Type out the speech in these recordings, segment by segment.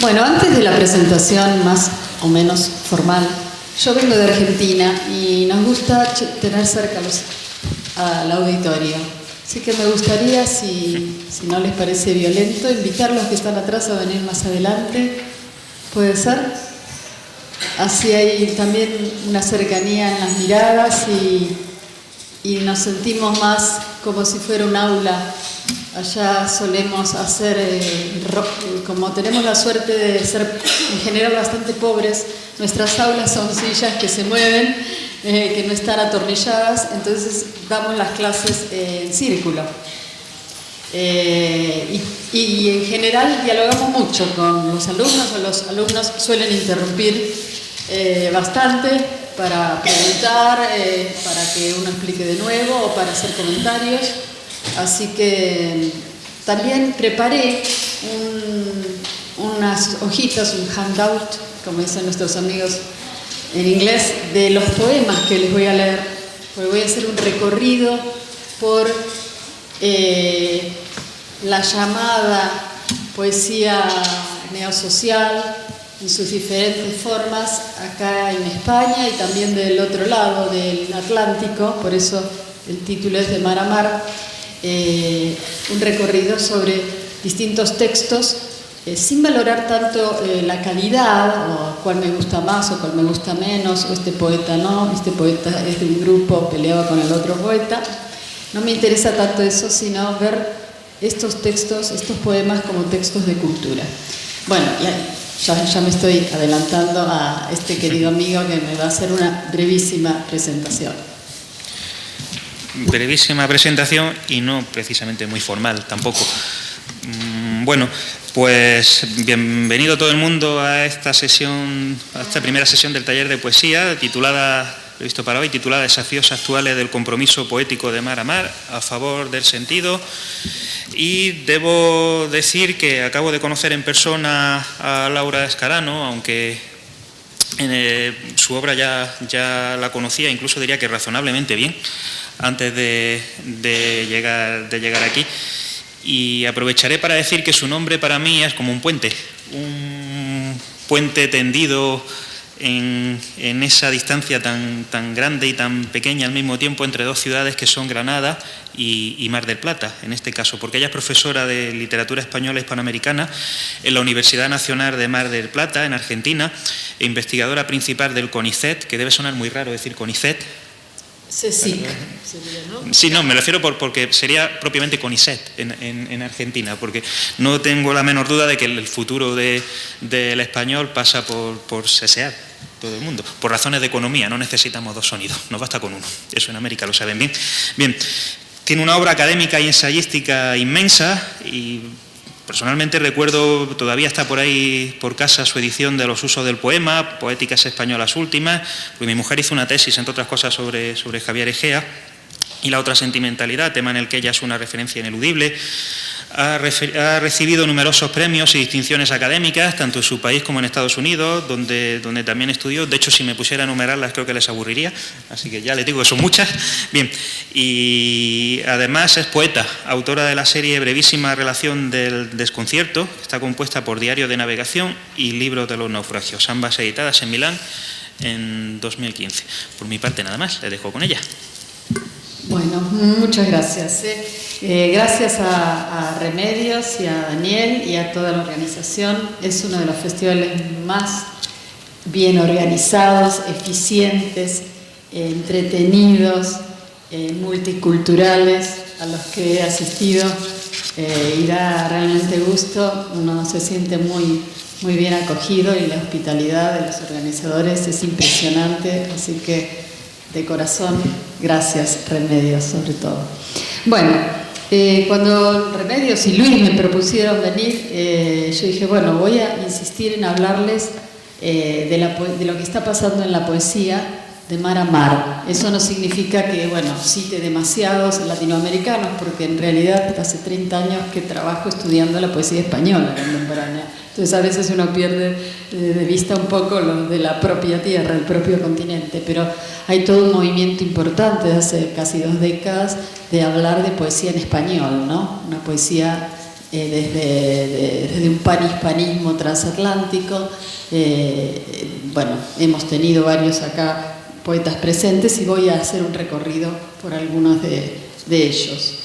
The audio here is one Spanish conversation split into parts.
Bueno, antes de la presentación más o menos formal, yo vengo de Argentina y nos gusta tener cerca al auditorio. Así que me gustaría, si no les parece violento, invitar a los que están atrás a venir más adelante. ¿Puede ser? Así hay también una cercanía en las miradas y nos sentimos más como si fuera un aula. Allá solemos hacer, como tenemos la suerte de ser en general bastante pobres, nuestras aulas son sillas que se mueven, que no están atornilladas, entonces damos las clases en círculo. Y en general dialogamos mucho con los alumnos, o los alumnos suelen interrumpir bastante para preguntar, para que uno explique de nuevo o para hacer comentarios. Así que también preparé unas hojitas, un handout, como dicen nuestros amigos en inglés, de los poemas que les voy a leer. Porque voy a hacer un recorrido por la llamada poesía neosocial en sus diferentes formas acá en España y también del otro lado del Atlántico, por eso el título es De Mar a Mar. Un recorrido sobre distintos textos sin valorar tanto la calidad o cuál me gusta más o cuál me gusta menos, o este poeta no, este poeta es de un grupo, peleaba con el otro poeta. No me interesa tanto eso, sino ver estos textos, estos poemas como textos de cultura. Bueno, ya me estoy adelantando a este querido amigo que me va a hacer una brevísima presentación. Brevísima presentación y no precisamente muy formal tampoco. Bueno, pues bienvenido todo el mundo a esta sesión, a esta primera sesión del taller de poesía titulada, previsto para hoy, titulada Desafíos actuales del compromiso poético de mar a mar, a favor del sentido. Y debo decir que acabo de conocer en persona a Laura Escarano, aunque su obra ya la conocía, incluso diría que razonablemente bien, antes de llegar aquí, y aprovecharé para decir que su nombre para mí es como un puente tendido en esa distancia tan grande y tan pequeña al mismo tiempo entre dos ciudades que son Granada y Mar del Plata, en este caso, porque ella es profesora de literatura española hispanoamericana en la Universidad Nacional de Mar del Plata, en Argentina, e investigadora principal del CONICET, que debe sonar muy raro decir CONICET. CSIC. Sí, no, me refiero porque sería propiamente CONICET en Argentina, porque no tengo la menor duda de que el futuro del español pasa por sesear todo el mundo. Por razones de economía, no necesitamos dos sonidos, nos basta con uno. Eso en América lo saben bien. Bien, tiene una obra académica y ensayística inmensa y personalmente recuerdo, todavía está por ahí por casa, su edición de Los usos del poema, Poéticas españolas últimas, porque mi mujer hizo una tesis, entre otras cosas, sobre Javier Egea, y la otra Sentimentalidad, tema en el que ella es una referencia ineludible. Ha recibido numerosos premios y distinciones académicas, tanto en su país como en Estados Unidos, donde también estudió. De hecho, si me pusiera a enumerarlas, creo que les aburriría, así que ya les digo que son muchas. Bien, y además es poeta, autora de la serie Brevísima Relación del Desconcierto, que está compuesta por Diario de Navegación y Libros de los Naufragios, ambas editadas en Milán en 2015. Por mi parte, nada más, les dejo con ella. Bueno, muchas gracias. Gracias a Remedios y a Daniel y a toda la organización. Es uno de los festivales más bien organizados, eficientes, entretenidos, multiculturales a los que he asistido y da realmente gusto. Uno se siente muy bien acogido y la hospitalidad de los organizadores es impresionante, así que de corazón, gracias Remedios sobre todo. Bueno, cuando Remedios y Luis me propusieron venir, yo dije, bueno, voy a insistir en hablarles de lo que está pasando en la poesía de mar a mar. Eso no significa que, bueno, cite demasiados latinoamericanos, porque en realidad hace 30 años que trabajo estudiando la poesía española contemporánea. Entonces a veces uno pierde de vista un poco lo de la propia tierra, el propio continente, pero hay todo un movimiento importante de hace casi 2 décadas de hablar de poesía en español, ¿no? Una poesía desde un panhispanismo transatlántico. Bueno, hemos tenido varios acá poetas presentes y voy a hacer un recorrido por algunos de ellos.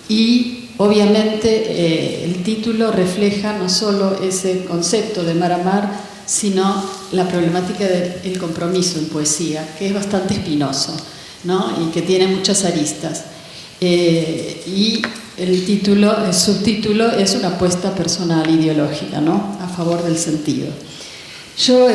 Y obviamente el título refleja no solo ese concepto de mar a mar, sino la problemática del compromiso en poesía, que es bastante espinoso, ¿no? Y que tiene muchas aristas. Y el subtítulo es una apuesta personal ideológica, ¿no? A favor del sentido. Yo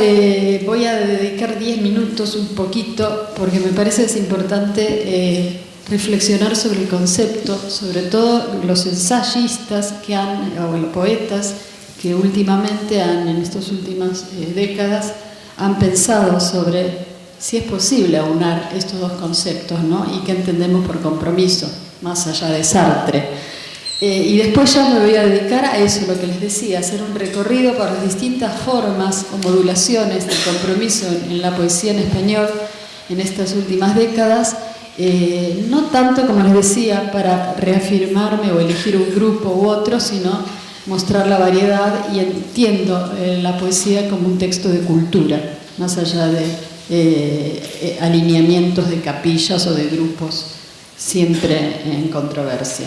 voy a dedicar 10 minutos un poquito, porque me parece que es importante reflexionar sobre el concepto, sobre todo los ensayistas o los poetas que últimamente en estas últimas décadas han pensado sobre si es posible aunar estos dos conceptos, ¿no? Y qué entendemos por compromiso, más allá de Sartre. Y después ya me voy a dedicar a eso, lo que les decía, hacer un recorrido por las distintas formas o modulaciones del compromiso en la poesía en español en estas últimas décadas, no tanto, como les decía, para reafirmarme o elegir un grupo u otro, sino mostrar la variedad, y entiendo la poesía como un texto de cultura, más allá de alineamientos de capillas o de grupos siempre en controversia.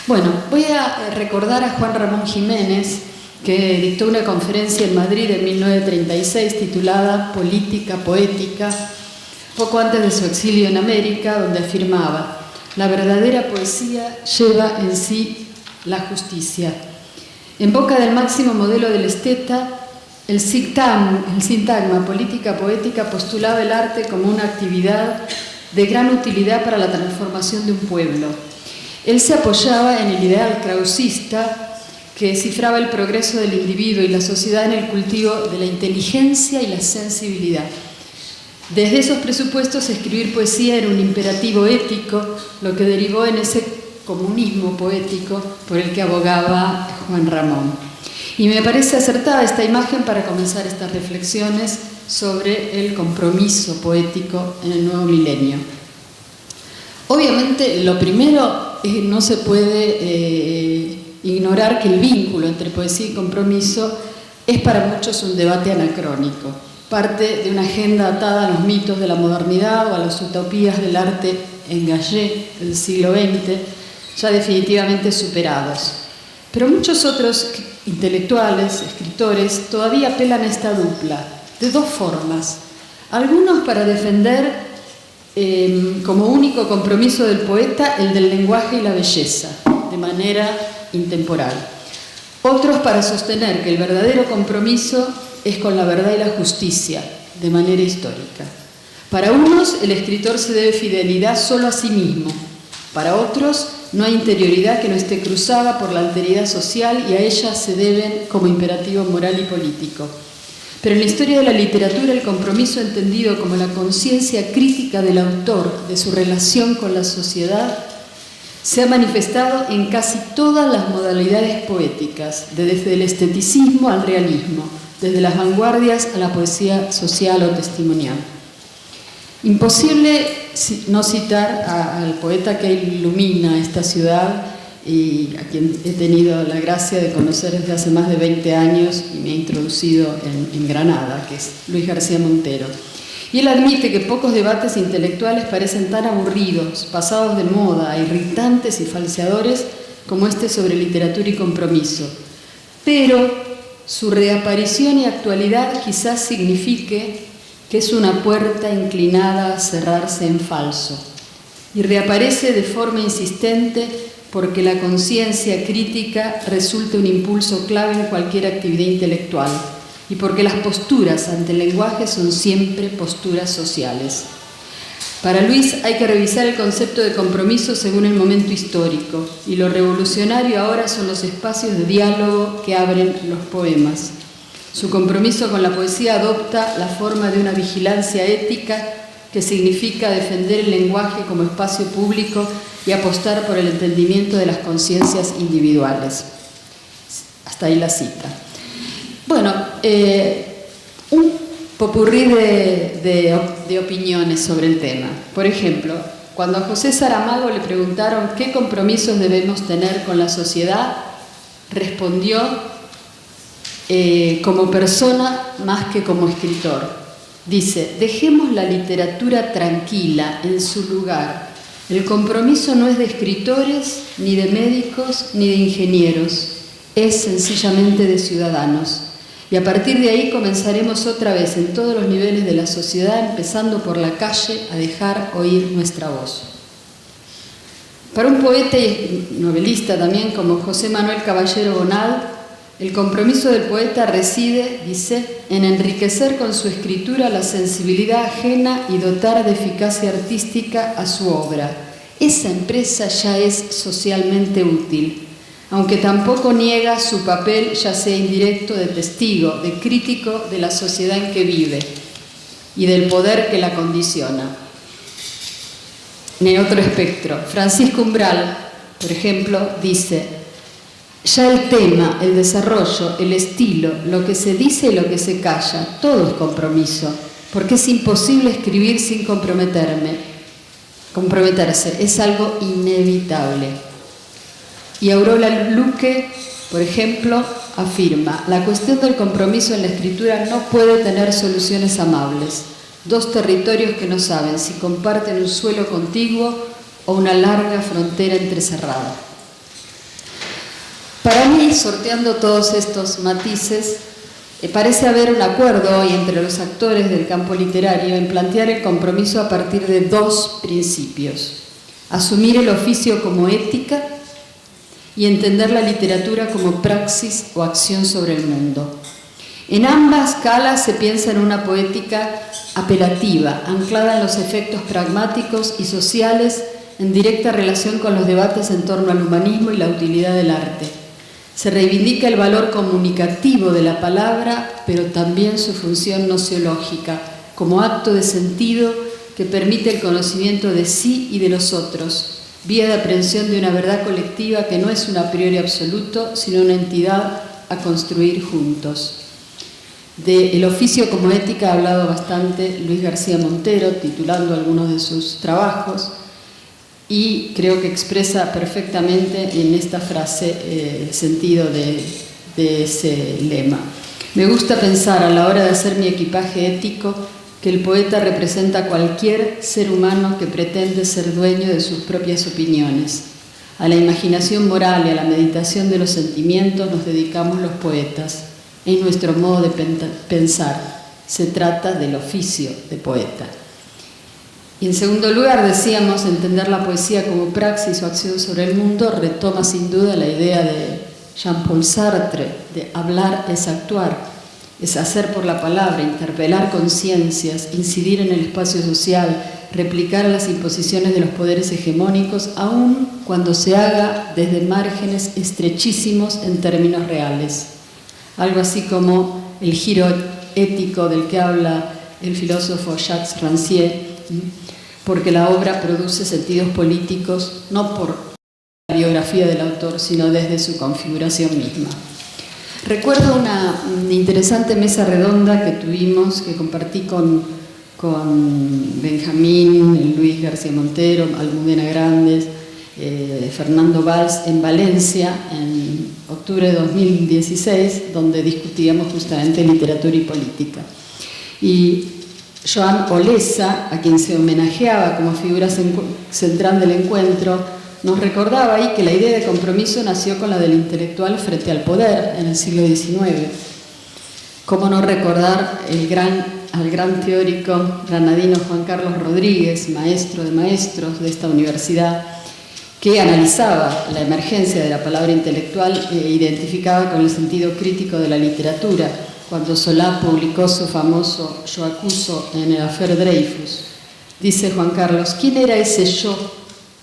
Bueno, voy a recordar a Juan Ramón Jiménez, que dictó una conferencia en Madrid en 1936 titulada Política Poética, poco antes de su exilio en América, donde afirmaba: la verdadera poesía lleva en sí la justicia. En boca del máximo modelo del esteta, el sintagma política poética postulaba el arte como una actividad de gran utilidad para la transformación de un pueblo. Él se apoyaba en el ideal krausista que cifraba el progreso del individuo y la sociedad en el cultivo de la inteligencia y la sensibilidad. Desde esos presupuestos, escribir poesía era un imperativo ético, lo que derivó en ese comunismo poético por el que abogaba Juan Ramón. Y me parece acertada esta imagen para comenzar estas reflexiones sobre el compromiso poético en el nuevo milenio. Obviamente, lo primero, no se puede ignorar que el vínculo entre poesía y compromiso es para muchos un debate anacrónico, parte de una agenda atada a los mitos de la modernidad o a las utopías del arte engagé del siglo XX, ya definitivamente superados. Pero muchos otros intelectuales, escritores, todavía apelan a esta dupla, de dos formas. Algunos para defender como único compromiso del poeta el del lenguaje y la belleza, de manera intemporal. Otros para sostener que el verdadero compromiso es con la verdad y la justicia, de manera histórica. Para unos, el escritor se debe fidelidad solo a sí mismo. Para otros, no hay interioridad que no esté cruzada por la alteridad social y a ella se deben como imperativo moral y político. Pero en la historia de la literatura, el compromiso entendido como la conciencia crítica del autor de su relación con la sociedad se ha manifestado en casi todas las modalidades poéticas, desde el esteticismo al realismo, desde las vanguardias a la poesía social o testimonial. Imposible no citar al poeta que ilumina esta ciudad y a quien he tenido la gracia de conocer desde hace más de 20 años y me ha introducido en Granada, que es Luis García Montero. Y él admite que pocos debates intelectuales parecen tan aburridos, pasados de moda, irritantes y falseadores como este sobre literatura y compromiso. Pero su reaparición y actualidad quizás signifique que es una puerta inclinada a cerrarse en falso. Y reaparece de forma insistente porque la conciencia crítica resulta un impulso clave en cualquier actividad intelectual y porque las posturas ante el lenguaje son siempre posturas sociales. Para Luis hay que revisar el concepto de compromiso según el momento histórico, y lo revolucionario ahora son los espacios de diálogo que abren los poemas. Su compromiso con la poesía adopta la forma de una vigilancia ética que significa defender el lenguaje como espacio público y apostar por el entendimiento de las conciencias individuales. Hasta ahí la cita. Bueno, un popurrí de opiniones sobre el tema. Por ejemplo, Cuando a José Saramago le preguntaron qué compromisos debemos tener con la sociedad, respondió como persona más que como escritor. Dice: dejemos la literatura tranquila en su lugar. El compromiso no es de escritores, ni de médicos, ni de ingenieros. Es sencillamente de ciudadanos. Y a partir de ahí comenzaremos otra vez en todos los niveles de la sociedad, empezando por la calle, a dejar oír nuestra voz. Para un poeta y novelista también como José Manuel Caballero Bonald, el compromiso del poeta reside, dice, en enriquecer con su escritura la sensibilidad ajena y dotar de eficacia artística a su obra. Esa empresa ya es socialmente útil, aunque tampoco niega su papel, ya sea indirecto, de testigo, de crítico de la sociedad en que vive y del poder que la condiciona. En otro espectro, Francisco Umbral, por ejemplo, dice: ya el tema, el desarrollo, el estilo, lo que se dice y lo que se calla, todo es compromiso, porque es imposible escribir sin comprometerse, es algo inevitable. Y Aurora Luque, por ejemplo, afirma: la cuestión del compromiso en la escritura no puede tener soluciones amables. Dos territorios que no saben si comparten un suelo contiguo o una larga frontera entrecerrada. Para mí, sorteando todos estos matices, parece haber un acuerdo hoy entre los actores del campo literario en plantear el compromiso a partir de dos principios: asumir el oficio como ética y entender la literatura como praxis o acción sobre el mundo. En ambas escalas se piensa en una poética apelativa, anclada en los efectos pragmáticos y sociales, en directa relación con los debates en torno al humanismo y la utilidad del arte. Se reivindica el valor comunicativo de la palabra, pero también su función nociológica, como acto de sentido que permite el conocimiento de sí y de los otros, vía de aprehensión de una verdad colectiva que no es un a priori absoluto, sino una entidad a construir juntos. Del oficio como ética ha hablado bastante Luis García Montero, titulando algunos de sus trabajos, y creo que expresa perfectamente en esta frase el sentido de ese lema. Me gusta pensar a la hora de hacer mi equipaje ético que el poeta representa a cualquier ser humano que pretende ser dueño de sus propias opiniones. A la imaginación moral y a la meditación de los sentimientos nos dedicamos los poetas. Es nuestro modo de pensar. Se trata del oficio de poeta. Y en segundo lugar, decíamos, entender la poesía como praxis o acción sobre el mundo retoma sin duda la idea de Jean-Paul Sartre, de hablar es actuar, es hacer por la palabra, interpelar conciencias, incidir en el espacio social, replicar las imposiciones de los poderes hegemónicos, aun cuando se haga desde márgenes estrechísimos en términos reales. Algo así como el giro ético del que habla el filósofo Jacques Rancière, porque la obra produce sentidos políticos no por la biografía del autor, sino desde su configuración misma. Recuerdo una interesante mesa redonda que tuvimos, que compartí con Benjamín, Luis García Montero, Almudena Grandes, Fernando Valls en Valencia en octubre de 2016, donde discutíamos justamente literatura y política. Y Joan Olesa, a quien se homenajeaba como figura central del encuentro, nos recordaba ahí que la idea de compromiso nació con la del intelectual frente al poder en el siglo XIX. ¿Cómo no recordar al gran teórico granadino Juan Carlos Rodríguez, maestro de maestros de esta universidad, que analizaba la emergencia de la palabra intelectual e identificaba con el sentido crítico de la literatura, cuando Solá publicó su famoso Yo acuso en el Affaire Dreyfus? Dice Juan Carlos: ¿quién era ese yo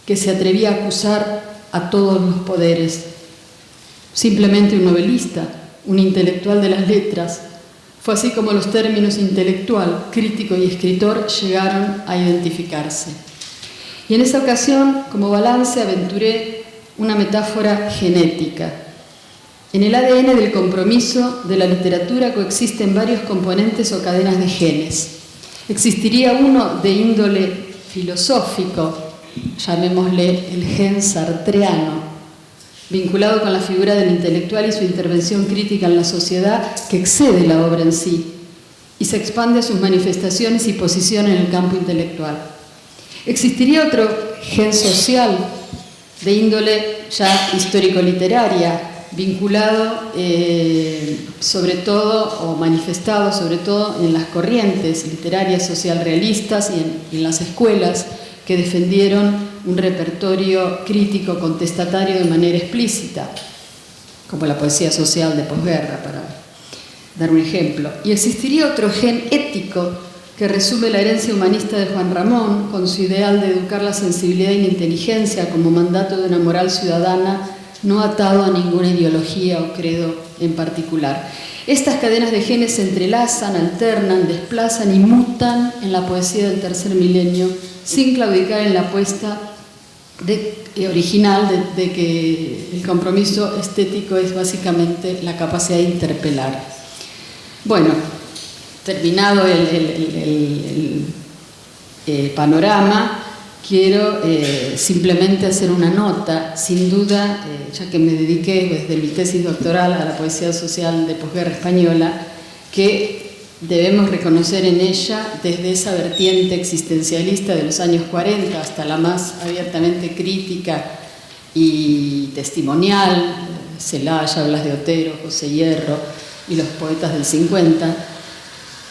que se atrevía a acusar a todos los poderes? Simplemente un novelista, un intelectual de las letras. Fue así como los términos intelectual, crítico y escritor llegaron a identificarse. Y en esa ocasión, como balance, aventuré una metáfora genética. En el ADN del compromiso de la literatura coexisten varios componentes o cadenas de genes. Existiría uno de índole filosófico, llamémosle el gen sartreano, vinculado con la figura del intelectual y su intervención crítica en la sociedad, que excede la obra en sí y se expande a sus manifestaciones y posición en el campo intelectual. Existiría otro gen social de índole ya histórico-literaria, vinculado sobre todo o manifestado sobre todo en las corrientes literarias social-realistas y en las escuelas que defendieron un repertorio crítico contestatario de manera explícita, como la poesía social de posguerra, para dar un ejemplo. Y existiría otro gen ético que resume la herencia humanista de Juan Ramón con su ideal de educar la sensibilidad y la inteligencia como mandato de una moral ciudadana no atado a ninguna ideología o credo en particular. Estas cadenas de genes se entrelazan, alternan, desplazan y mutan en la poesía del tercer milenio, sin claudicar en la apuesta original de que el compromiso estético es básicamente la capacidad de interpelar. Bueno, terminado el panorama, quiero simplemente hacer una nota. Sin duda, ya que me dediqué desde mi tesis doctoral a la poesía social de posguerra española, que debemos reconocer en ella, desde esa vertiente existencialista de los años 40 hasta la más abiertamente crítica y testimonial, Celaya, Blas de Otero, José Hierro y los poetas del 50,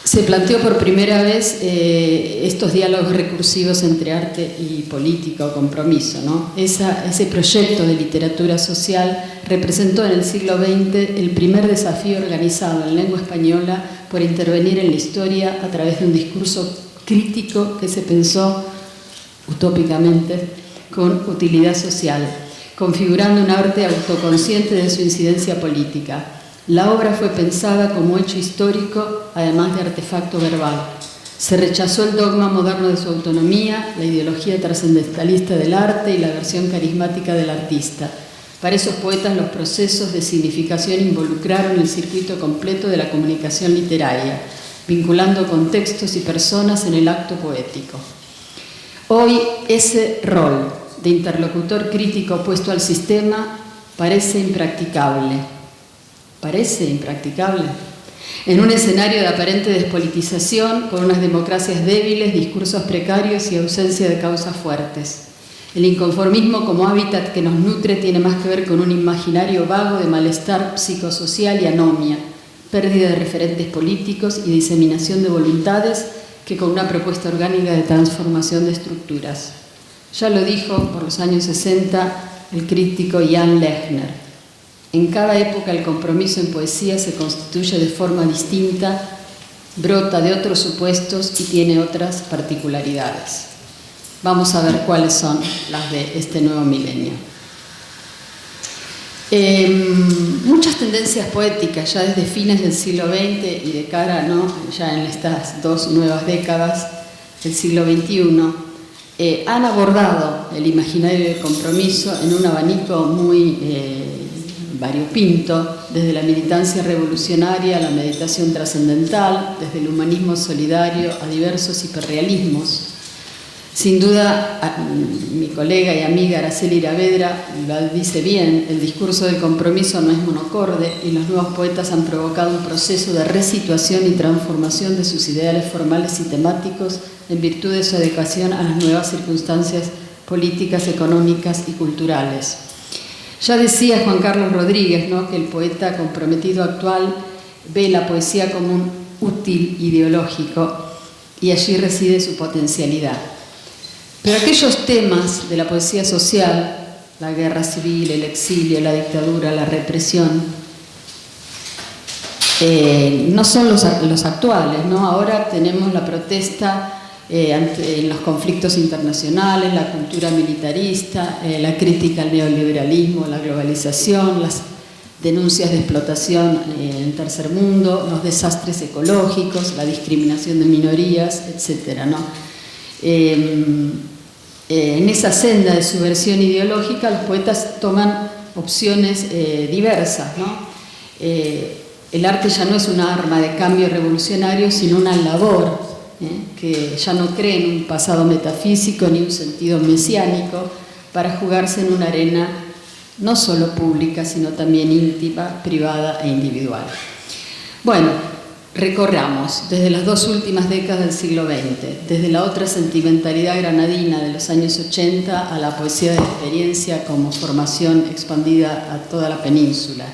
se planteó por primera vez estos diálogos recursivos entre arte y política o compromiso, ¿no? Ese proyecto de literatura social representó en el siglo XX el primer desafío organizado en lengua española por intervenir en la historia a través de un discurso crítico que se pensó utópicamente con utilidad social, configurando un arte autoconsciente de su incidencia política. La obra fue pensada como hecho histórico, además de artefacto verbal. Se rechazó el dogma moderno de su autonomía, la ideología trascendentalista del arte y la versión carismática del artista. Para esos poetas, los procesos de significación involucraron el circuito completo de la comunicación literaria, vinculando contextos y personas en el acto poético. Hoy, ese rol de interlocutor crítico opuesto al sistema parece impracticable. Parece impracticable. En un escenario de aparente despolitización, con unas democracias débiles, discursos precarios y ausencia de causas fuertes. El inconformismo como hábitat que nos nutre tiene más que ver con un imaginario vago de malestar psicosocial y anomia, pérdida de referentes políticos y diseminación de voluntades que con una propuesta orgánica de transformación de estructuras. Ya lo dijo por los años 60 el crítico Jan Lechner. En cada época el compromiso en poesía se constituye de forma distinta, brota de otros supuestos y tiene otras particularidades. Vamos a ver cuáles son las de este nuevo milenio. Muchas tendencias poéticas ya desde fines del siglo XX y de cara, ¿no?, ya en estas dos nuevas décadas del siglo XXI, han abordado el imaginario de compromiso en un abanico muy variopinto, desde la militancia revolucionaria a la meditación trascendental, desde el humanismo solidario a diversos hiperrealismos. Sin duda, mi colega y amiga Araceli Iravedra lo dice bien, el discurso del compromiso no es monocorde y los nuevos poetas han provocado un proceso de resituación y transformación de sus ideales formales y temáticos en virtud de su adecuación a las nuevas circunstancias políticas, económicas y culturales. Ya decía Juan Carlos Rodríguez, ¿no?, que el poeta comprometido actual ve la poesía como un útil ideológico y allí reside su potencialidad. Pero aquellos temas de la poesía social, la guerra civil, el exilio, la dictadura, la represión, no son los actuales, ¿no? Ahora tenemos la protesta en los conflictos internacionales, la cultura militarista, la crítica al neoliberalismo, la globalización, las denuncias de explotación en el tercer mundo, los desastres ecológicos, la discriminación de minorías, etc., ¿no? En esa senda de subversión ideológica, los poetas toman opciones diversas, ¿no? El arte ya no es una arma de cambio revolucionario, sino una labor que ya no cree en un pasado metafísico ni un sentido mesiánico para jugarse en una arena no solo pública, sino también íntima, privada e individual. Bueno, recorramos desde las dos últimas décadas del siglo XX, desde la otra sentimentalidad granadina de los años 80 a la poesía de experiencia como formación expandida a toda la península,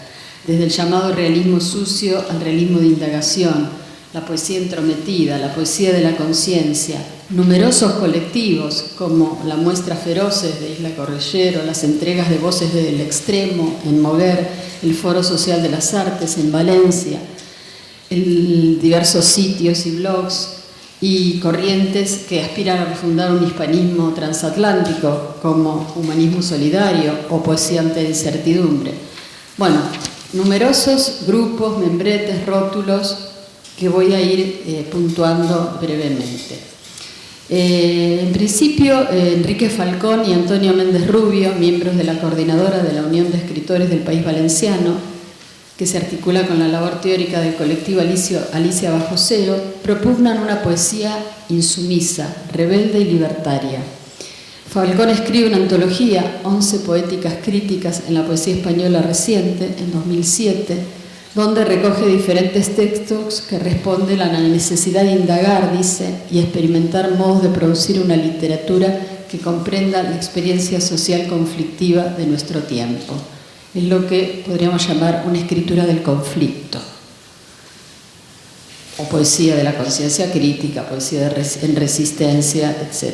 desde el llamado realismo sucio al realismo de indagación, la poesía entrometida, la poesía de la conciencia, numerosos colectivos como la Muestra Feroces de Isla Correllero, las entregas de Voces del Extremo en Moguer, el Foro Social de las Artes en Valencia, diversos sitios y blogs y corrientes que aspiran a refundar un hispanismo transatlántico como Humanismo Solidario o Poesía ante Incertidumbre. Bueno, numerosos grupos, membretes, rótulos que voy a ir puntuando brevemente. En principio, Enrique Falcón y Antonio Méndez Rubio, miembros de la coordinadora de la Unión de Escritores del País Valenciano, que se articula con la labor teórica del colectivo Alicia Bajo Cero, propugnan una poesía insumisa, rebelde y libertaria. Falcón escribe una antología, 11 poéticas críticas en la poesía española reciente, en 2007, donde recoge diferentes textos que responden a la necesidad de indagar, dice, y experimentar modos de producir una literatura que comprenda la experiencia social conflictiva de nuestro tiempo. Es lo que podríamos llamar una escritura del conflicto, o poesía de la conciencia crítica, poesía en resistencia, etc.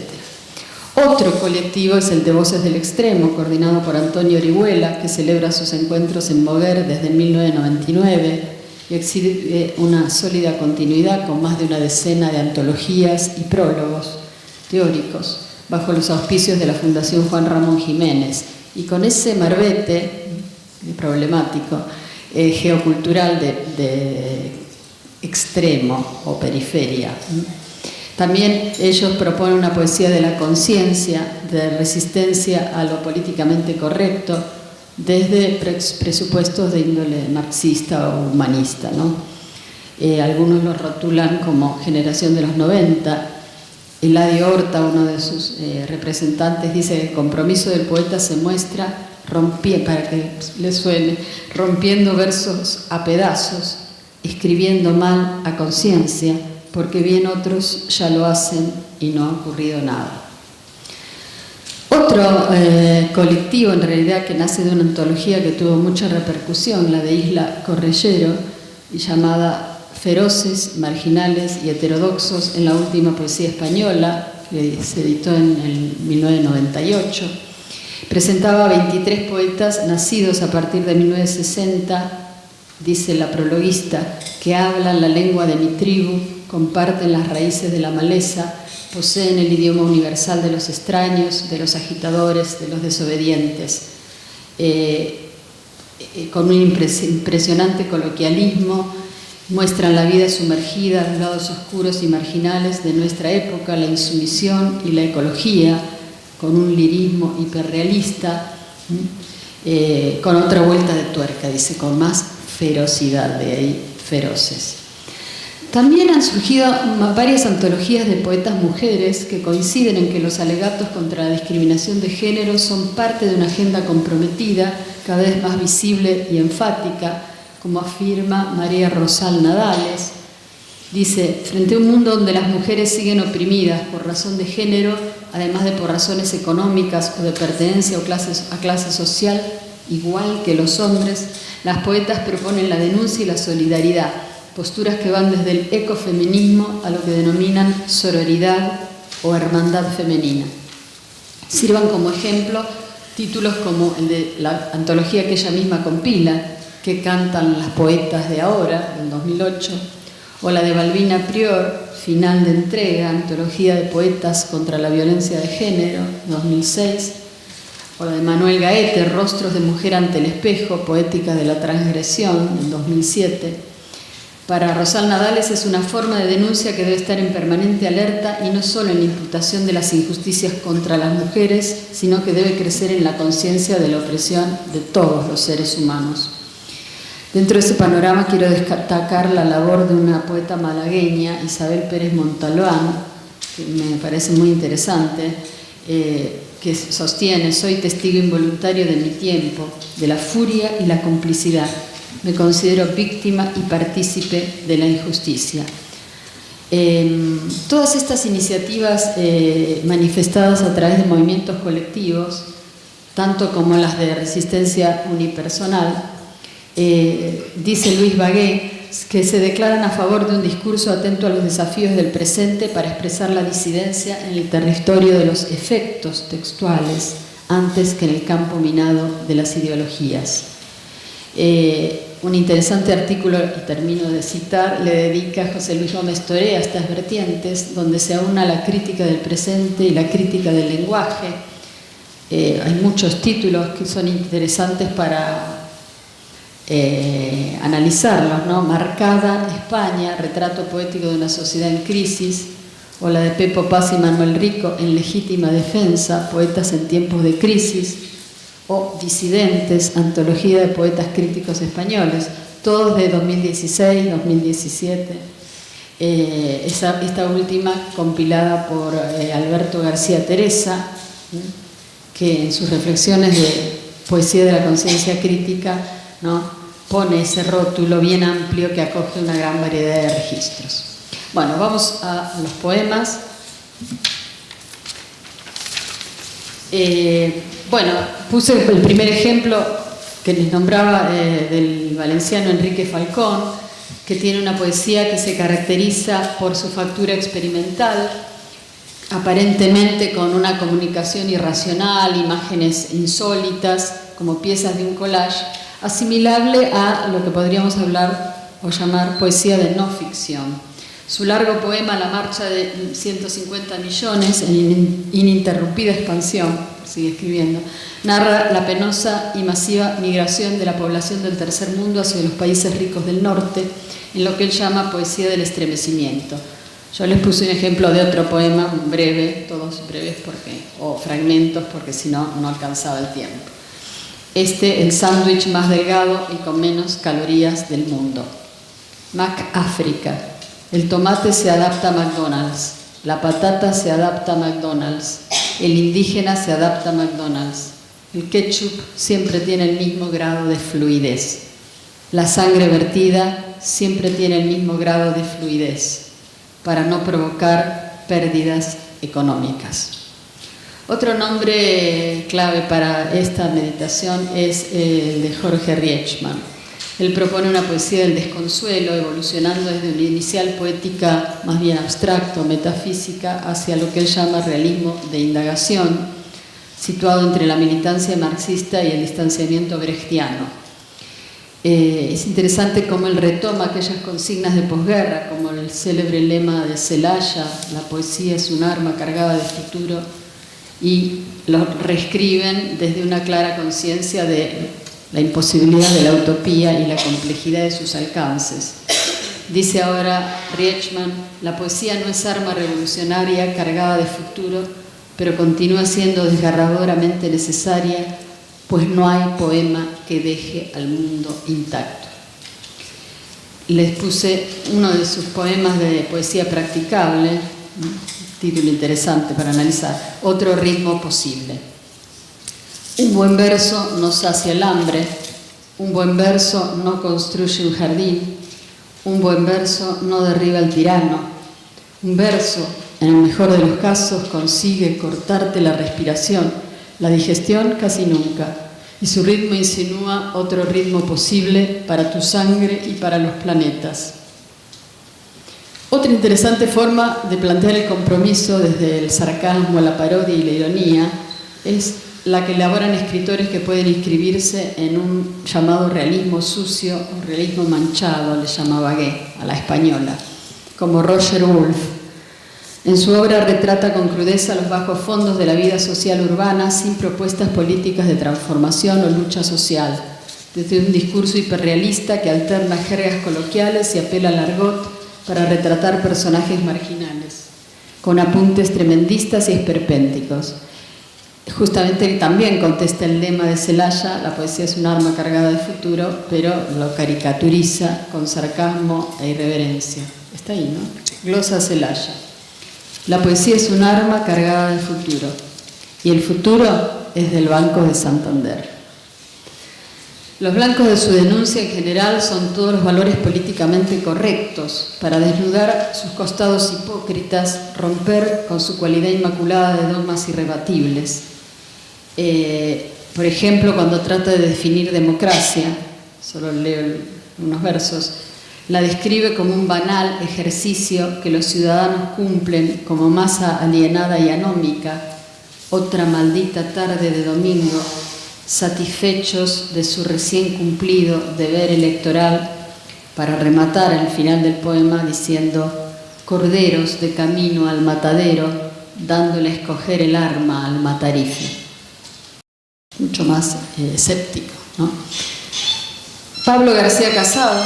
Otro colectivo es el de Voces del Extremo, coordinado por Antonio Orihuela, que celebra sus encuentros en Moguer desde 1999 y exhibe una sólida continuidad con más de una decena de antologías y prólogos teóricos bajo los auspicios de la Fundación Juan Ramón Jiménez. Y con ese marbete problemático, geocultural de extremo o periferia. También ellos proponen una poesía de la conciencia, de resistencia a lo políticamente correcto, desde presupuestos de índole marxista o humanista, ¿no? Algunos lo rotulan como generación de los 90. Eladio Horta, uno de sus representantes, dice que el compromiso del poeta se muestra, para que les suene, rompiendo versos a pedazos, escribiendo mal a conciencia, porque bien otros ya lo hacen y no ha ocurrido nada. Otro colectivo, en realidad, que nace de una antología que tuvo mucha repercusión, la de Isla Correllero, llamada Feroces, Marginales y Heterodoxos en la última poesía española, que se editó en el 1998, presentaba 23 poetas nacidos a partir de 1960, dice la prologuista, que hablan la lengua de mi tribu, comparten las raíces de la maleza, poseen el idioma universal de los extraños, de los agitadores, de los desobedientes, con un impresionante coloquialismo, muestran la vida sumergida, los lados oscuros y marginales de nuestra época, la insumisión y la ecología, con un lirismo hiperrealista, con otra vuelta de tuerca, dice, con más ferocidad, de ahí feroces. También han surgido varias antologías de poetas mujeres que coinciden en que los alegatos contra la discriminación de género son parte de una agenda comprometida, cada vez más visible y enfática, como afirma María Rosal Nadales. Dice, frente a un mundo donde las mujeres siguen oprimidas por razón de género, además de por razones económicas o de pertenencia a clase social, igual que los hombres, las poetas proponen la denuncia y la solidaridad, posturas que van desde el ecofeminismo a lo que denominan sororidad o hermandad femenina. Sirvan como ejemplo títulos como el de la antología que ella misma compila, que cantan las poetas de ahora, del 2008, o la de Balbina Prior, Final de entrega, antología de poetas contra la violencia de género, 2006, o la de Manuel Gaete, Rostros de mujer ante el espejo, poética de la transgresión, en 2007. Para Rosal Nadales es una forma de denuncia que debe estar en permanente alerta y no solo en la imputación de las injusticias contra las mujeres, sino que debe crecer en la conciencia de la opresión de todos los seres humanos. Dentro de ese panorama quiero destacar la labor de una poeta malagueña, Isabel Pérez Montalbán, que me parece muy interesante, que sostiene: soy testigo involuntario de mi tiempo, de la furia y la complicidad. Me considero víctima y partícipe de la injusticia. Todas estas iniciativas manifestadas a través de movimientos colectivos, tanto como las de resistencia unipersonal, dice Luis Bagué, que se declaran a favor de un discurso atento a los desafíos del presente para expresar la disidencia en el territorio de los efectos textuales antes que en el campo minado de las ideologías. Un interesante artículo, y termino de citar, le dedica José Luis Gómez Toré a estas vertientes, donde se aúna la crítica del presente y la crítica del lenguaje. Hay muchos títulos que son interesantes para analizarlos, ¿no? Marcada España, retrato poético de una sociedad en crisis, o la de Pepo Paz y Manuel Rico, En legítima defensa, poetas en tiempos de crisis, o Disidentes, antología de poetas críticos españoles, todos de 2016, 2017. Esta última compilada por Alberto García Teresa, que en sus reflexiones de poesía de la conciencia crítica, ¿no?, pone ese rótulo bien amplio que acoge una gran variedad de registros. Bueno, vamos a los poemas. Bueno, puse el primer ejemplo que les nombraba del valenciano Enrique Falcón, que tiene una poesía que se caracteriza por su factura experimental, aparentemente con una comunicación irracional, imágenes insólitas, como piezas de un collage, asimilable a lo que podríamos hablar o llamar poesía de no ficción. Su largo poema La marcha de 150 millones, en ininterrumpida expansión, sigue escribiendo, narra la penosa y masiva migración de la población del tercer mundo hacia los países ricos del norte, en lo que él llama poesía del estremecimiento. Yo les puse un ejemplo de otro poema breve, todos breves o fragmentos, porque si no, no alcanzaba el tiempo. El sándwich más delgado y con menos calorías del mundo. Mac África. El tomate se adapta a McDonald's, la patata se adapta a McDonald's, el indígena se adapta a McDonald's, el ketchup siempre tiene el mismo grado de fluidez, la sangre vertida siempre tiene el mismo grado de fluidez, para no provocar pérdidas económicas. Otro nombre clave para esta meditación es el de Jorge Rietzschmann. Él propone una poesía del desconsuelo, evolucionando desde una inicial poética más bien abstracta o metafísica hacia lo que él llama realismo de indagación, situado entre la militancia marxista y el distanciamiento brechtiano. Es interesante cómo él retoma aquellas consignas de posguerra, como el célebre lema de Celaya: la poesía es un arma cargada de futuro, y lo reescriben desde una clara conciencia de la imposibilidad de la utopía y la complejidad de sus alcances. Dice ahora Rietzschmann: la poesía no es arma revolucionaria cargada de futuro, pero continúa siendo desgarradoramente necesaria, pues no hay poema que deje al mundo intacto. Les puse uno de sus poemas de poesía practicable, título interesante para analizar: Otro ritmo posible. Un buen verso no sacia el hambre, un buen verso no construye un jardín, un buen verso no derriba al tirano, un verso, en el mejor de los casos, consigue cortarte la respiración, la digestión casi nunca, y su ritmo insinúa otro ritmo posible para tu sangre y para los planetas. Otra interesante forma de plantear el compromiso desde el sarcasmo, la parodia y la ironía es la que elaboran escritores que pueden inscribirse en un llamado realismo sucio o realismo manchado, le llamaba Bagué, a la española, como Roger Wolfe. En su obra retrata con crudeza los bajos fondos de la vida social urbana sin propuestas políticas de transformación o lucha social, desde un discurso hiperrealista que alterna jergas coloquiales y apela al argot para retratar personajes marginales, con apuntes tremendistas y esperpénticos. justamente él también contesta el lema de Celaya: la poesía es un arma cargada de futuro, pero lo caricaturiza con sarcasmo e irreverencia. Está ahí, ¿no? Glosa Celaya: la poesía es un arma cargada de futuro, y el futuro es del Banco de Santander. Los blancos de su denuncia en general son todos los valores políticamente correctos para desnudar sus costados hipócritas, romper con su cualidad inmaculada de dogmas irrebatibles. Por ejemplo, cuando trata de definir democracia, solo leo unos versos, la describe como un banal ejercicio que los ciudadanos cumplen como masa alienada y anómica, otra maldita tarde de domingo, satisfechos de su recién cumplido deber electoral, para rematar al final del poema diciendo: corderos de camino al matadero, dándole a escoger el arma al matarife. Mucho más escéptico, ¿no? Pablo García Casado,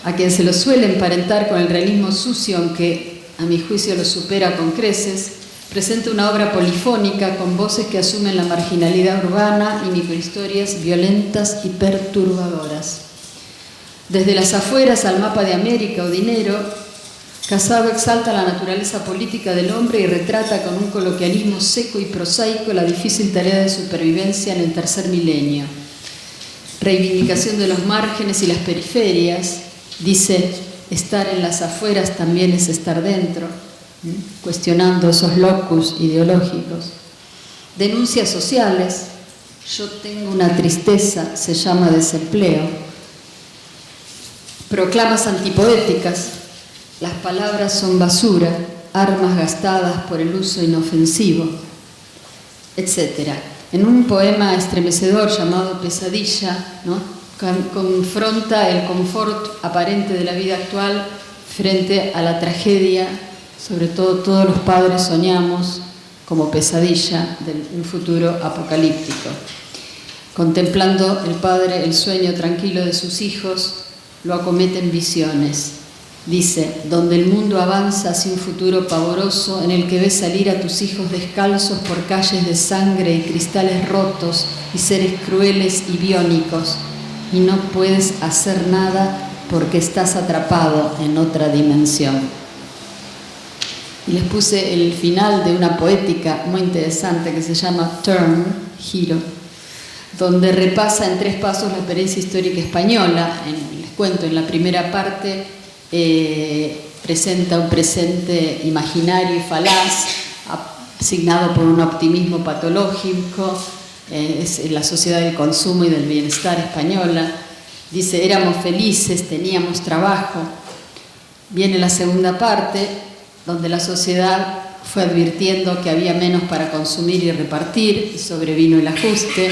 a quien se lo suele emparentar con el realismo sucio, aunque a mi juicio lo supera con creces, presenta una obra polifónica con voces que asumen la marginalidad urbana y microhistorias violentas y perturbadoras. Desde las afueras al mapa de América o dinero, Casado exalta la naturaleza política del hombre y retrata con un coloquialismo seco y prosaico la difícil tarea de supervivencia en el tercer milenio. Reivindicación de los márgenes y las periferias, dice: estar en las afueras también es estar dentro, cuestionando esos locus ideológicos. Denuncias sociales: yo tengo una tristeza, se llama desempleo. Proclamas antipoéticas: las palabras son basura, armas gastadas por el uso inofensivo, etc. En un poema estremecedor llamado Pesadilla, ¿no?, confronta el confort aparente de la vida actual frente a la tragedia. Sobre todo, todos los padres soñamos como pesadilla de un futuro apocalíptico. Contemplando el padre el sueño tranquilo de sus hijos, lo acometen visiones. Dice: donde el mundo avanza hacia un futuro pavoroso en el que ves salir a tus hijos descalzos por calles de sangre y cristales rotos y seres crueles y biónicos, y no puedes hacer nada porque estás atrapado en otra dimensión. Y les puse el final de una poética muy interesante que se llama Turn, Giro, donde repasa en 3 pasos la experiencia histórica española. Les cuento, en la primera parte presenta un presente imaginario y falaz, asignado por un optimismo patológico, es la sociedad del consumo y del bienestar española. Dice: éramos felices, teníamos trabajo. Viene la segunda parte, donde la sociedad fue advirtiendo que había menos para consumir y repartir, y sobrevino el ajuste.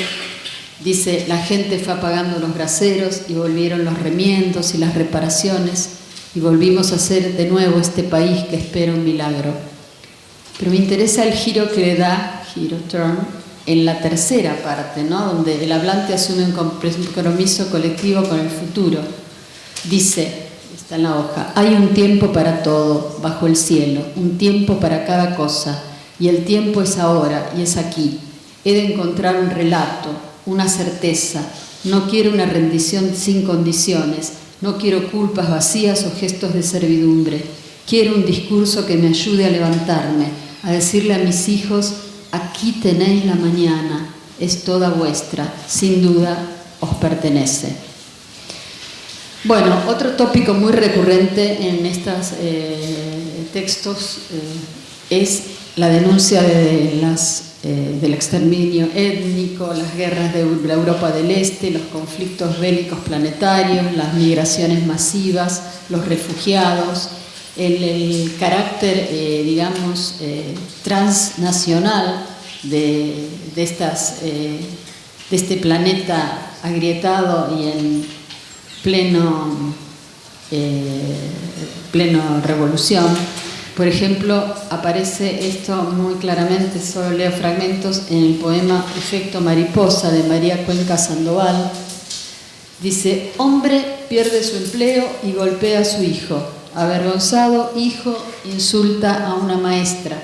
Dice: la gente fue apagando los braseros y volvieron los remiendos y las reparaciones, y volvimos a ser de nuevo este país que espera un milagro. Pero me interesa el giro que le da, giro, turn, en la tercera parte, ¿no?, donde el hablante asume un compromiso colectivo con el futuro. Dice, está en la hoja: hay un tiempo para todo bajo el cielo, un tiempo para cada cosa, y el tiempo es ahora y es aquí. He de encontrar un relato, una certeza. No quiero una rendición sin condiciones, no quiero culpas vacías o gestos de servidumbre. Quiero un discurso que me ayude a levantarme, a decirle a mis hijos: aquí tenéis la mañana, es toda vuestra, sin duda os pertenece. Bueno, otro tópico muy recurrente en estos textos es la denuncia del exterminio étnico, las guerras de la Europa del Este, los conflictos bélicos planetarios, las migraciones masivas, los refugiados, el carácter, transnacional de este planeta agrietado y en pleno revolución. Por ejemplo, aparece esto muy claramente, solo leo fragmentos, en el poema Efecto Mariposa de María Cuenca Sandoval. Dice: hombre pierde su empleo y golpea a su hijo. Avergonzado hijo insulta a una maestra.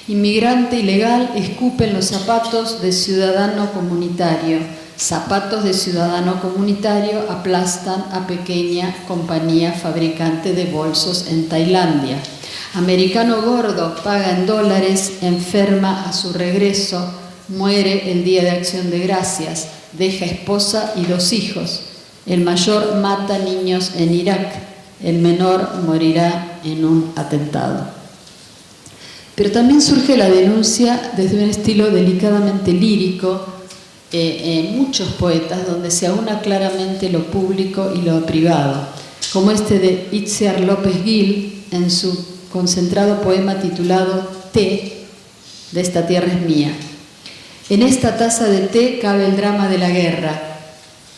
Inmigrante ilegal escupe en los zapatos de ciudadano comunitario. Zapatos de ciudadano comunitario aplastan a pequeña compañía fabricante de bolsos en Tailandia. Americano gordo paga en dólares, enferma a su regreso, muere el Día de Acción de Gracias, deja esposa y 2 hijos. El mayor mata niños en Irak, el menor morirá en un atentado. Pero también surge la denuncia desde un estilo delicadamente lírico, muchos poetas, donde se aúna claramente lo público y lo privado, como este de Itziar López Gil en su concentrado poema titulado Té, de esta tierra es mía. En esta taza de té cabe el drama de la guerra,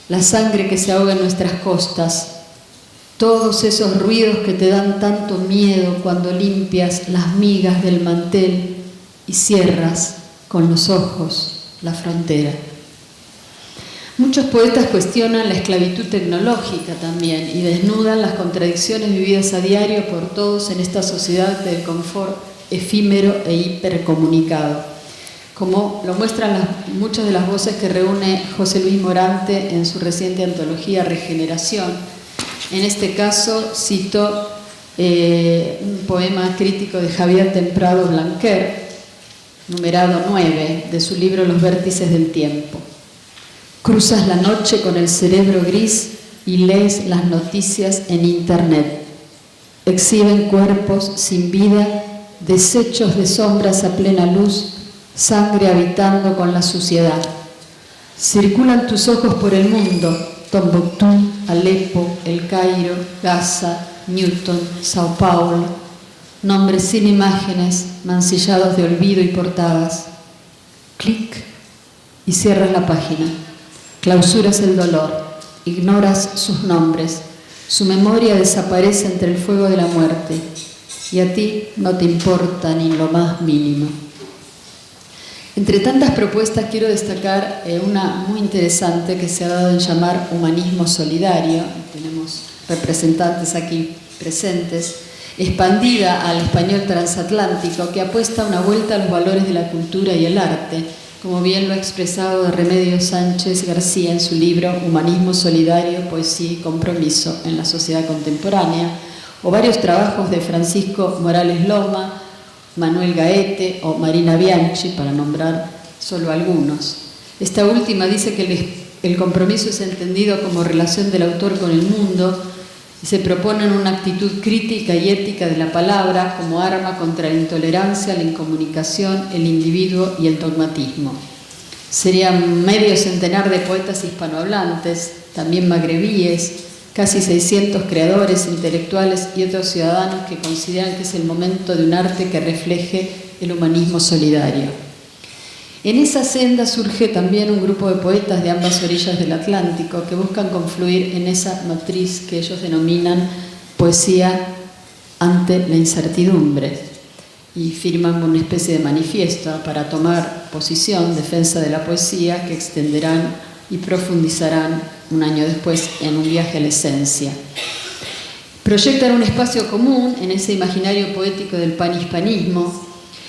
la sangre que se ahoga en nuestras costas, todos esos ruidos que te dan tanto miedo cuando limpias las migas del mantel y cierras con los ojos la frontera. Muchos poetas cuestionan la esclavitud tecnológica también y desnudan las contradicciones vividas a diario por todos en esta sociedad del confort efímero e hipercomunicado, como lo muestran muchas de las voces que reúne José Luis Morante en su reciente antología Regeneración. En este caso cito un poema crítico de Javier Temprado Blanquer, numerado 9, de su libro Los vértices del tiempo. Cruzas la noche con el cerebro gris y lees las noticias en internet. Exhiben cuerpos sin vida, desechos de sombras a plena luz, sangre habitando con la suciedad. Circulan tus ojos por el mundo, Tombuctú, Alepo, El Cairo, Gaza, Newton, Sao Paulo, nombres sin imágenes, mancillados de olvido y portadas. Clic y cierras la página. Clausuras el dolor, ignoras sus nombres, su memoria desaparece entre el fuego de la muerte y a ti no te importa ni lo más mínimo. Entre tantas propuestas quiero destacar una muy interesante que se ha dado en llamar humanismo solidario, tenemos representantes aquí presentes, expandida al español transatlántico, que apuesta a una vuelta a los valores de la cultura y el arte, como bien lo ha expresado Remedios Sánchez García en su libro Humanismo Solidario, Poesía y Compromiso en la Sociedad Contemporánea, o varios trabajos de Francisco Morales Loma, Manuel Gaete o Marina Bianchi, para nombrar solo algunos. Esta última dice que el compromiso es entendido como relación del autor con el mundo y se propone una actitud crítica y ética de la palabra como arma contra la intolerancia, la incomunicación, el individuo y el dogmatismo. Serían medio centenar de poetas hispanohablantes, también magrebíes, casi 600 creadores, intelectuales y otros ciudadanos que consideran que es el momento de un arte que refleje el humanismo solidario. En esa senda surge también un grupo de poetas de ambas orillas del Atlántico que buscan confluir en esa matriz que ellos denominan poesía ante la incertidumbre y firman una especie de manifiesto para tomar posición, defensa de la poesía, que extenderán y profundizarán un año después en un viaje a la esencia. Proyectan un espacio común en ese imaginario poético del panhispanismo,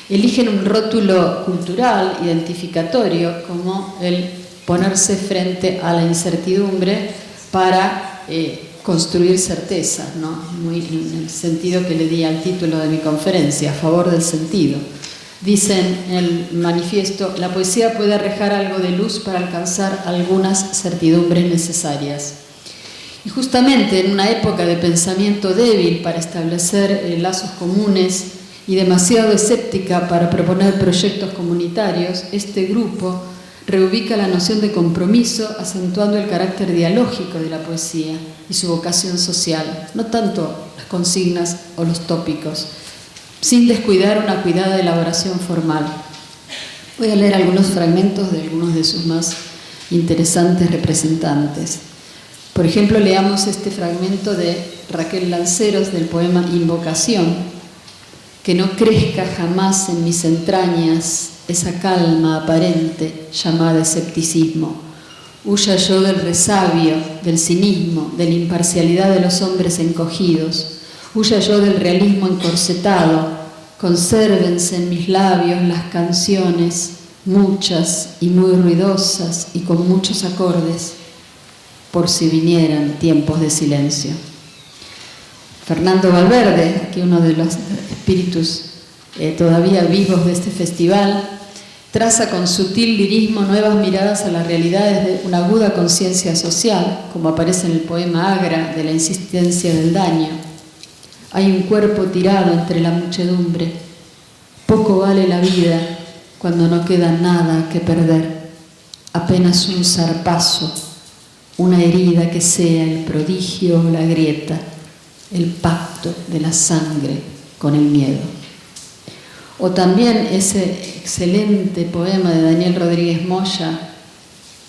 eligen un rótulo cultural identificatorio como el ponerse frente a la incertidumbre para construir certezas, ¿no? Muy en el sentido que le di al título de mi conferencia, a favor del sentido. Dicen en el manifiesto, la poesía puede arrojar algo de luz para alcanzar algunas certidumbres necesarias. Y justamente en una época de pensamiento débil para establecer lazos comunes y demasiado escéptica para proponer proyectos comunitarios, este grupo reubica la noción de compromiso acentuando el carácter dialógico de la poesía y su vocación social, no tanto las consignas o los tópicos, sin descuidar una cuidada elaboración formal. Voy a leer algunos fragmentos de algunos de sus más interesantes representantes. Por ejemplo, leamos este fragmento de Raquel Lanceros del poema Invocación: que no crezca jamás en mis entrañas esa calma aparente llamada escepticismo. Huya yo del resabio, del cinismo, de la imparcialidad de los hombres encogidos. Huya yo del realismo encorsetado, consérvense en mis labios las canciones, muchas y muy ruidosas y con muchos acordes, por si vinieran tiempos de silencio. Fernando Valverde, que uno de los espíritus todavía vivos de este festival, traza con sutil lirismo nuevas miradas a las realidades de una aguda conciencia social, como aparece en el poema Agra de la insistencia del daño. Hay un cuerpo tirado entre la muchedumbre. Poco vale la vida cuando no queda nada que perder, apenas un zarpazo, una herida que sea el prodigio o la grieta, el pacto de la sangre con el miedo. O también ese excelente poema de Daniel Rodríguez Moya,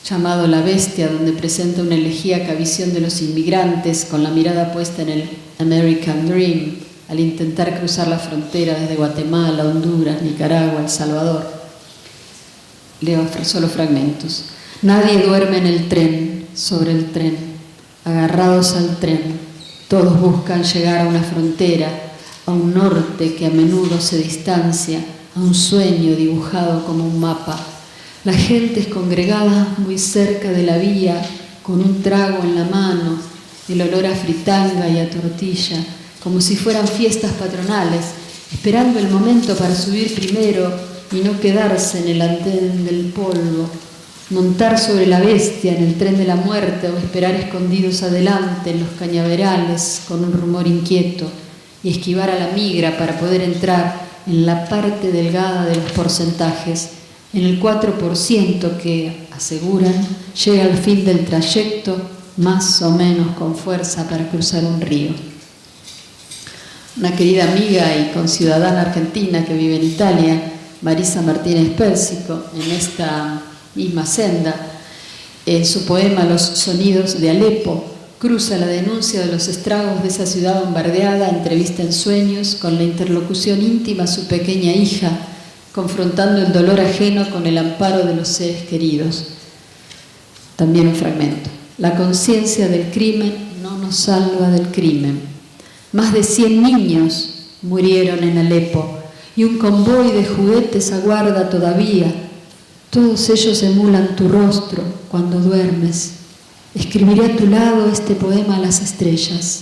llamado La Bestia, donde presenta una elegíaca visión de los inmigrantes con la mirada puesta en el American Dream, al intentar cruzar la frontera desde Guatemala, Honduras, Nicaragua, El Salvador. Leo solo fragmentos. Nadie duerme en el tren, sobre el tren, agarrados al tren. Todos buscan llegar a una frontera, a un norte que a menudo se distancia, a un sueño dibujado como un mapa. La gente es congregada muy cerca de la vía, con un trago en la mano, el olor a fritanga y a tortilla, como si fueran fiestas patronales, esperando el momento para subir primero y no quedarse en el andén del polvo, montar sobre la bestia en el tren de la muerte o esperar escondidos adelante en los cañaverales con un rumor inquieto y esquivar a la migra para poder entrar en la parte delgada de los porcentajes, en el 4% que, aseguran, llega al fin del trayecto más o menos con fuerza para cruzar un río. Una querida amiga y conciudadana argentina que vive en Italia, Marisa Martínez Pérsico, en esta misma senda, en su poema Los sonidos de Alepo, cruza la denuncia de los estragos de esa ciudad bombardeada, entrevista en sueños, con la interlocución íntima a su pequeña hija, confrontando el dolor ajeno con el amparo de los seres queridos. También un fragmento. La conciencia del crimen no nos salva del crimen. Más de 100 niños murieron en Alepo y un convoy de juguetes aguarda todavía. Todos ellos emulan tu rostro cuando duermes. Escribiré a tu lado este poema a las estrellas.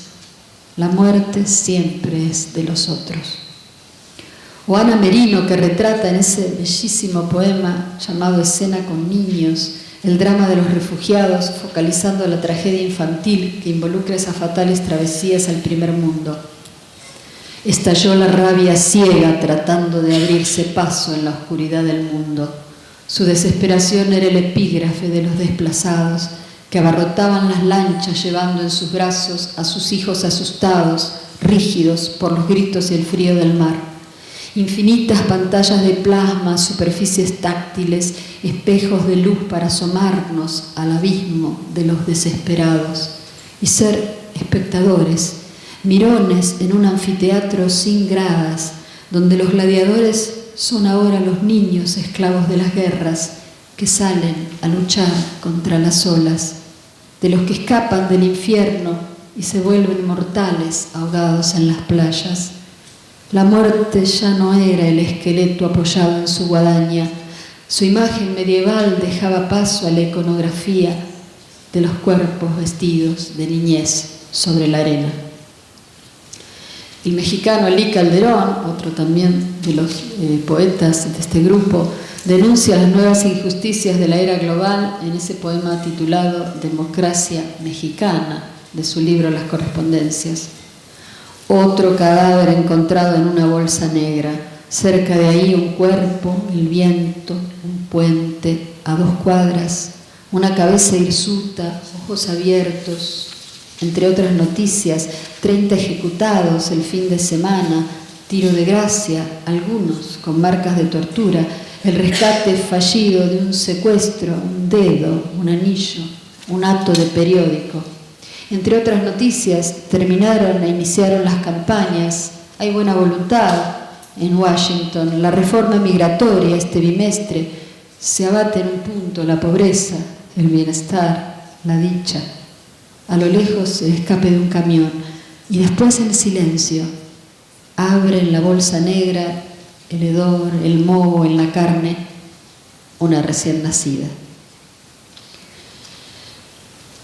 La muerte siempre es de los otros. O Ana Merino, que retrata en ese bellísimo poema llamado Escena con niños, el drama de los refugiados, focalizando la tragedia infantil que involucra esas fatales travesías al primer mundo. Estalló la rabia ciega tratando de abrirse paso en la oscuridad del mundo. Su desesperación era el epígrafe de los desplazados que abarrotaban las lanchas llevando en sus brazos a sus hijos asustados, rígidos por los gritos y el frío del mar. Infinitas pantallas de plasma, superficies táctiles, espejos de luz para asomarnos al abismo de los desesperados y ser espectadores, mirones en un anfiteatro sin gradas, donde los gladiadores son ahora los niños esclavos de las guerras que salen a luchar contra las olas, de los que escapan del infierno y se vuelven mortales ahogados en las playas. La muerte ya no era el esqueleto apoyado en su guadaña. Su imagen medieval dejaba paso a la iconografía de los cuerpos vestidos de niñez sobre la arena. El mexicano Elí Calderón, otro también de los poetas de este grupo, denuncia las nuevas injusticias de la era global en ese poema titulado Democracia Mexicana, de su libro Las Correspondencias. Otro cadáver encontrado en una bolsa negra, cerca de ahí un cuerpo, el viento, un puente, a 2 cuadras, una cabeza hirsuta, ojos abiertos, entre otras noticias, 30 ejecutados el fin de semana, tiro de gracia, algunos con marcas de tortura, el rescate fallido de un secuestro, un dedo, un anillo, un acto de periódico. Entre otras noticias, terminaron e iniciaron las campañas. Hay buena voluntad en Washington. La reforma migratoria este bimestre se abate en un punto la pobreza, el bienestar, la dicha. A lo lejos el escape de un camión y después en silencio abre en la bolsa negra el hedor, el moho en la carne, una recién nacida.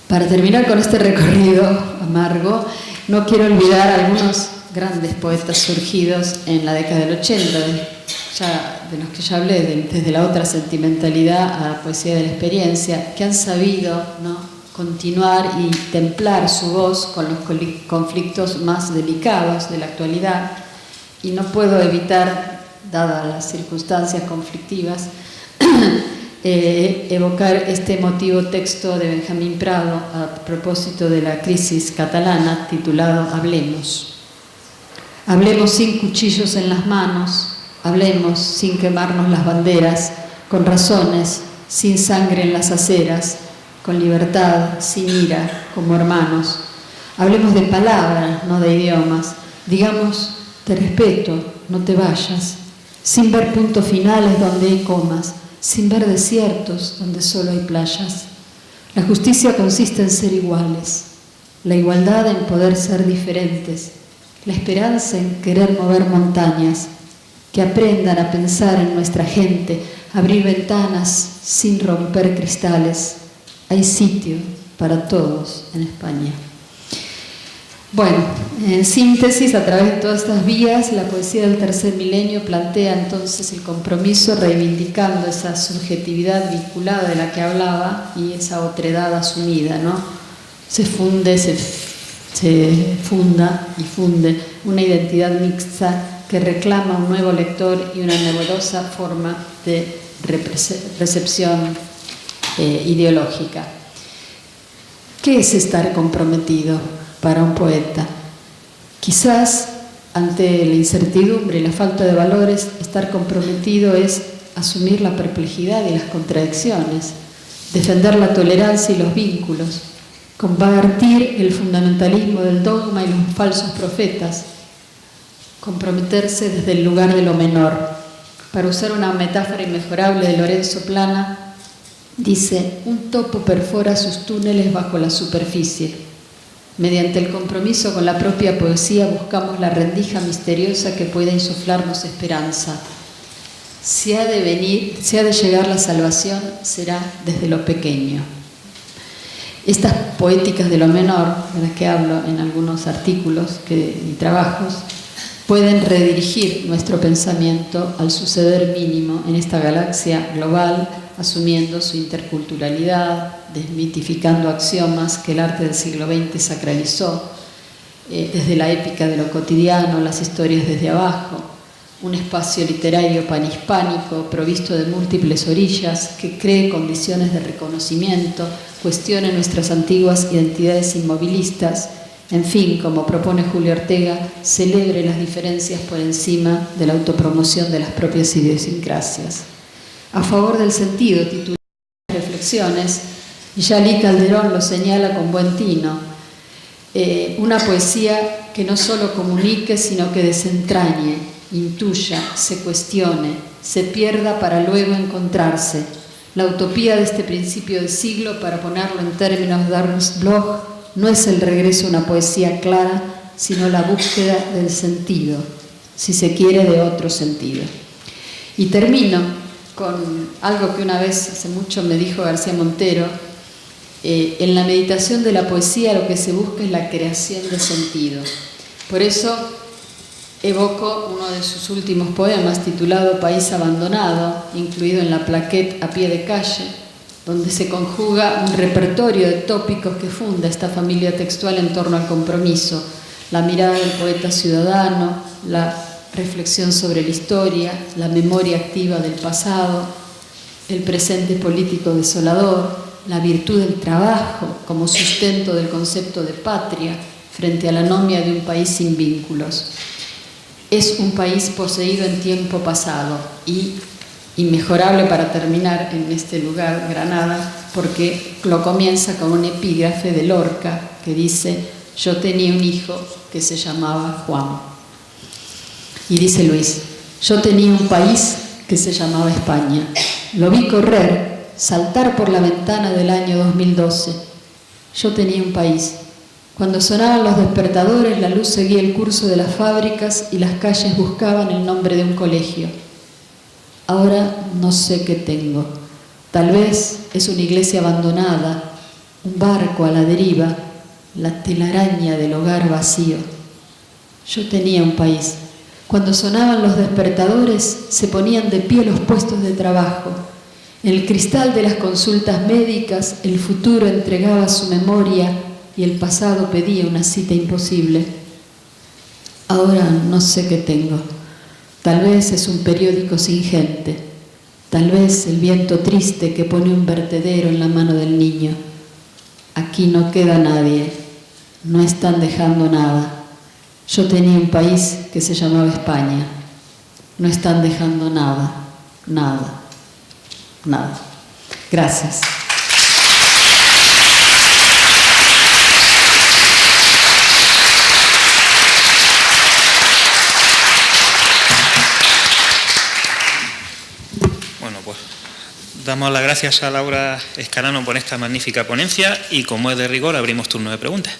Para terminar con este recorrido amargo, no quiero olvidar a algunos grandes poetas surgidos en la década del 80, de los que ya hablé, desde la otra sentimentalidad a la poesía de la experiencia, que han sabido, ¿no?, continuar y templar su voz con los conflictos más delicados de la actualidad. Y no puedo evitar, dadas las circunstancias conflictivas, evocar este emotivo texto de Benjamín Prado a propósito de la crisis catalana, titulado Hablemos. Hablemos sin cuchillos en las manos, hablemos sin quemarnos las banderas, con razones, sin sangre en las aceras, con libertad, sin ira, como hermanos. Hablemos de palabras, no de idiomas. Digamos, te respeto, no te vayas, sin ver puntos finales donde hay comas, sin ver desiertos donde solo hay playas. La justicia consiste en ser iguales, la igualdad en poder ser diferentes, la esperanza en querer mover montañas, que aprendan a pensar en nuestra gente, abrir ventanas sin romper cristales. Hay sitio para todos en España. Bueno, en síntesis, a través de todas estas vías, la poesía del tercer milenio plantea entonces el compromiso reivindicando esa subjetividad vinculada de la que hablaba y esa otredad asumida, ¿no? Se funda y funde una identidad mixta que reclama un nuevo lector y una novedosa forma de recepción ideológica. ¿Qué es estar comprometido para un poeta? Quizás ante la incertidumbre y la falta de valores, estar comprometido es asumir la perplejidad y las contradicciones, defender la tolerancia y los vínculos, combatir el fundamentalismo del dogma y los falsos profetas, comprometerse desde el lugar de lo menor. Para usar una metáfora inmejorable de Lorenzo Plana, dice: un topo perfora sus túneles bajo la superficie. Mediante el compromiso con la propia poesía buscamos la rendija misteriosa que pueda insuflarnos esperanza. Si ha de llegar la salvación, será desde lo pequeño. Estas poéticas de lo menor, de las que hablo en algunos artículos y trabajos, pueden redirigir nuestro pensamiento al suceder mínimo en esta galaxia global, asumiendo su interculturalidad, desmitificando axiomas que el arte del siglo XX sacralizó, desde la épica de lo cotidiano, las historias desde abajo, un espacio literario panhispánico provisto de múltiples orillas que cree condiciones de reconocimiento, cuestione nuestras antiguas identidades inmovilistas, en fin, como propone Julio Ortega, celebre las diferencias por encima de la autopromoción de las propias idiosincrasias. A favor del sentido, titula Reflexiones, y Yalí Calderón lo señala con buen tino, una poesía que no solo comunique, sino que desentrañe, intuya, se cuestione, se pierda para luego encontrarse. La utopía de este principio del siglo, para ponerlo en términos de Ernst Bloch, no es el regreso a una poesía clara, sino la búsqueda del sentido, si se quiere, de otro sentido. Y termino con algo que una vez, hace mucho, me dijo García Montero: en la meditación de la poesía lo que se busca es la creación de sentido. Por eso evoco uno de sus últimos poemas, titulado País abandonado, incluido en la plaquette A pie de calle, donde se conjuga un repertorio de tópicos que funda esta familia textual en torno al compromiso, la mirada del poeta ciudadano, la reflexión sobre la historia, la memoria activa del pasado, el presente político desolador, la virtud del trabajo como sustento del concepto de patria frente a la anomia de un país sin vínculos. Es un país poseído en tiempo pasado y inmejorable para terminar en este lugar, Granada, porque lo comienza con un epígrafe de Lorca que dice: yo tenía un hijo que se llamaba Juan. Y dice Luis: yo tenía un país que se llamaba España. Lo vi correr, saltar por la ventana del año 2012. Yo tenía un país Cuando sonaban los despertadores, la luz seguía el curso de las fábricas y las calles buscaban el nombre de un colegio. Ahora no sé qué tengo. Tal vez es una iglesia abandonada, un barco a la deriva, la telaraña del hogar vacío. Yo tenía un país. Cuando sonaban los despertadores, se ponían de pie los puestos de trabajo. En el cristal de las consultas médicas, el futuro entregaba su memoria y el pasado pedía una cita imposible. Ahora no sé qué tengo. Tal vez es un periódico sin gente. Tal vez el viento triste que pone un vertedero en la mano del niño. Aquí no queda nadie. No están dejando nada. Yo tenía un país que se llamaba España. No están dejando nada. Nada. Nada. Gracias. Bueno, pues damos las gracias a Laura Escarano por esta magnífica ponencia y, como es de rigor, abrimos turno de preguntas.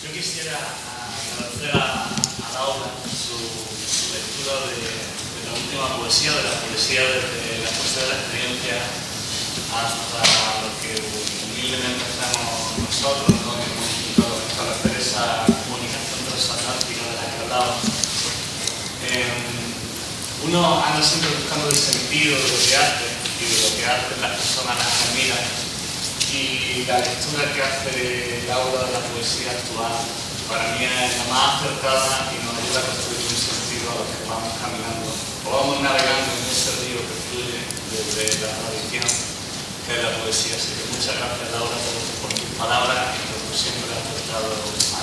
Yo quisiera agradecer a Laura su lectura de la última poesía, de la poesía desde la fuerza de la experiencia hasta lo que humildemente hacemos nosotros, ¿no? Que hemos intentado establecer esa comunicación transatlántica de la que hablaba. Uno anda siempre buscando el sentido de lo que hace y de lo que hacen las personas las que admiran, y la lectura que hace Laura de la poesía actual para mí es la más acertada y nos ayuda a construir un sentido a lo que vamos caminando o vamos navegando en ese río que fluye desde la tradición que es la poesía. Así que muchas gracias, Laura, por tus palabras y por tu siempre acertado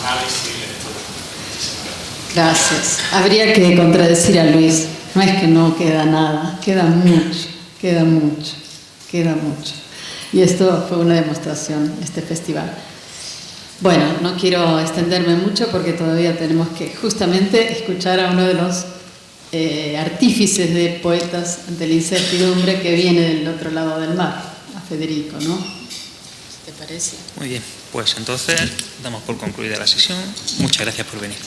análisis y lectura. Gracias. Habría que contradecir a Luis. No es que no queda nada, queda mucho, queda mucho, queda mucho. Y esto fue una demostración, este festival. Bueno, no quiero extenderme mucho porque todavía tenemos que justamente escuchar a uno de los artífices de Poetas ante la incertidumbre, que viene del otro lado del mar, a Federico, ¿no? ¿Te parece? Muy bien, pues entonces damos por concluida la sesión. Muchas gracias por venir.